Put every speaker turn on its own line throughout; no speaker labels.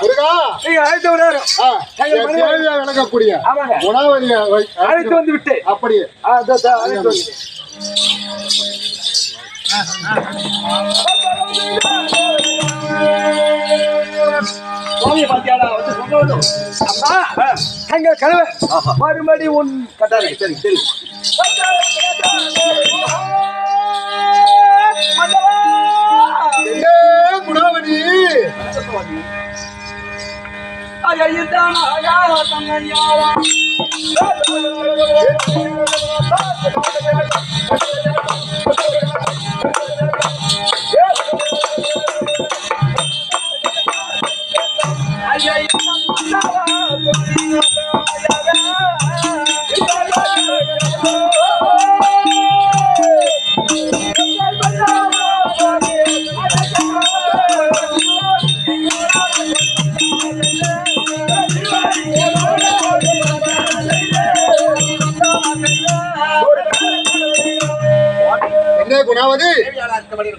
முருகா
நீங்க அழைத்து
தேவையா விளக்கக்கூடிய குணாவதி
அழைத்து வந்து விட்டு
அப்படியே
அழைத்து வந்து கணவர் மறுபடி உன் கட்டாரை சரி சரி
குணாவதி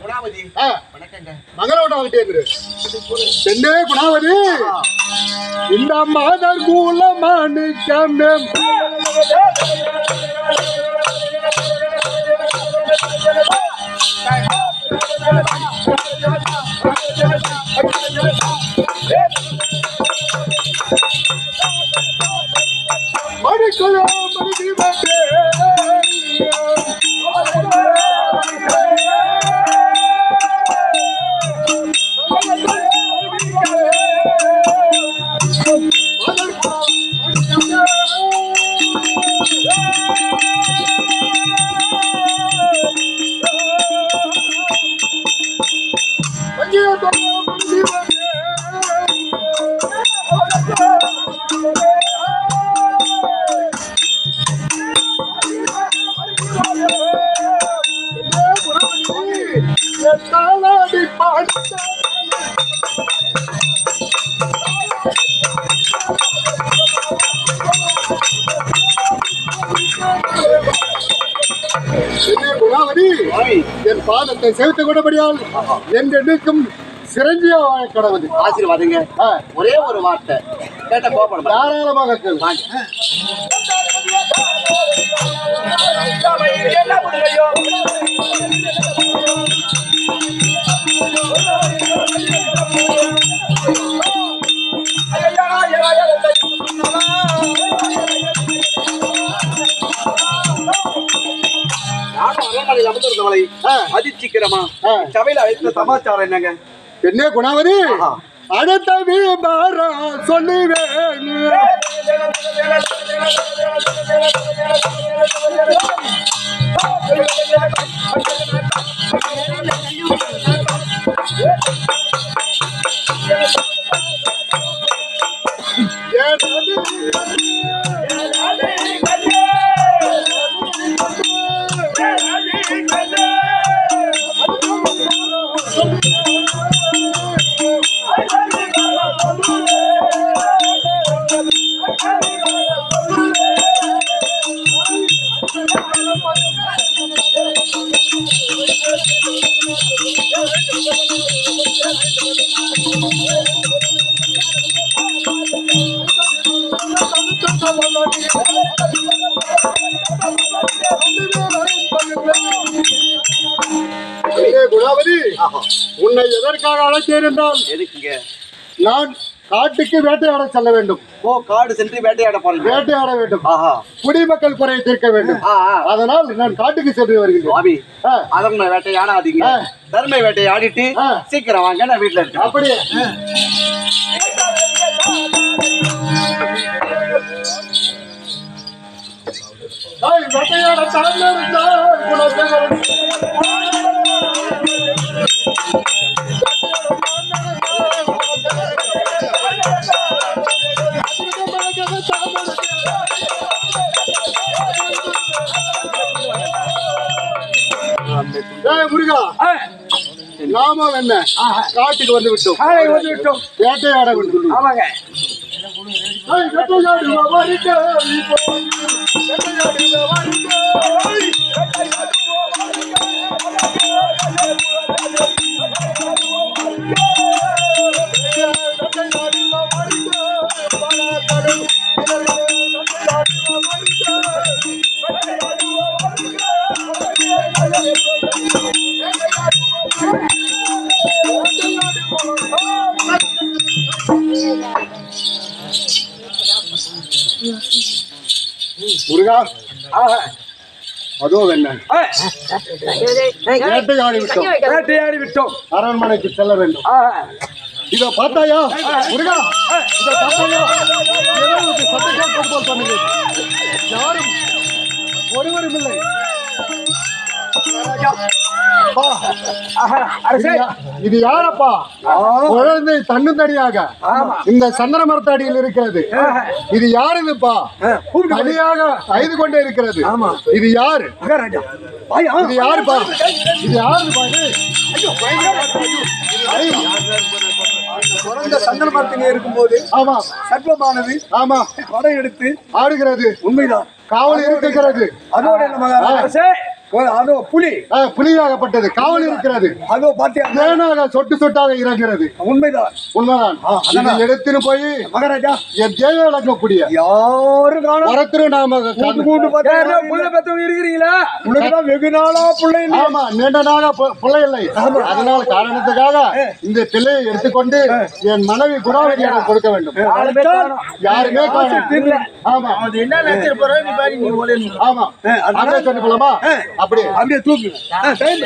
குணாவதி என்ன குணாவதி இந்த மாதர் கூலமாணிக்கம் மணிக்குழா மணி என் பாதத்தை செலுத்த கூடபடியால் என்றென்றைக்கும் சிரஞ்சீவியாக கடவுது
ஆசீர்வாதங்க. ஒரே ஒரு வார்த்தை கேட்ட கோபம்
தாராளமாக
அதிசீக்கிரமா சபையில அழைத்த சமாச்சாரம் என்னங்க?
என்ன குணாவதி அடுத்த விபாரா சொல்லுவேன். குணாவதி உன்னை எதற்காக அழைத்தேன் என்றால் நான் காட்டுக்கு வேட்டையாட செல்ல வேண்டும்.
ஓ, காடு சென்று வேட்டையாட போறேன்.
வேட்டையாட வேண்டும். குடிமக்கள் குறையை தீர்க்க வேண்டும். அதனால் நான் காட்டுக்கு சென்று வருகிறேன்.
அதர்ம வேட்டையாடாதீங்க, தர்ம வேட்டையை ஆடிட்டு சீக்கிரம் வாங்க, நான் வீட்டுல இருக்கேன்.
அப்படியே வேட்டையாட முருகா நாம என்ன காட்டுக்கு வந்து விட்டோம், வேட்டையாட வேண்டும்.
ஆமாங்க.
முருகா அதோ என்ன வேட்டையாடி விட்டோம்,
வேட்டையாடி விட்டோம்,
அரண்மனைக்கு செல்ல வேண்டும். இத பார்த்தாயா முருகா, இத பார்த்தாயா? ஏதோ ஒரு சத்தம் போல் பண்ணுங்க. யாரும் ஒருவரும் இல்லை. அப்பா, இது யாரப்பா? குழந்தை தன்னுந்தனியாக இந்த சந்தன மரத்தடியில் இருக்கிறது. இது யாருப்பா? தனியாக அழுது கொண்டே இருக்கிறது. இது யாரு? இது யாருப்பா? இது யாருப்பா?
குழந்தை சந்தன மரத்திலே இருக்கும்போது
ஆமா
சர்ப்பமானது
ஆமா
படம் எடுத்து
ஆடுகிறது.
உண்மைதான்.
காவல் இருக்கிறது.
அதோட அதோ புலி
புலியாகப்பட்டது காவல் இருக்கிறது.
அதோ பாத்தியா
தேனாக சொட்டு சொட்டாக இறங்கிறது.
உண்மைதான்,
உண்மைதான். இதை எடுத்துன்னு போய்
மகாராஜா
என் தேவை வளர்க்கக்கூடிய
யாரும்
வரத்திரு நாம
இருக்கிறீங்களா? உனக்குதான் வெகு நாளா பிள்ளை இல்லை.
ஆமா, நீண்ட நாளா பிள்ளை இல்லை. அதனால காரணத்துக்காக இந்த பிள்ளையை எடுத்துக்கொண்டு என் மனைவி குணாவதியாக கொடுக்க வேண்டும். யாருமே காணோம். ஆமா
என்ன நினைச்சிருப்போம்?
ஆமா அப்படியே சொல்லி போலாமா? அப்படியே
அப்படியே தூக்கு.
ஏய்,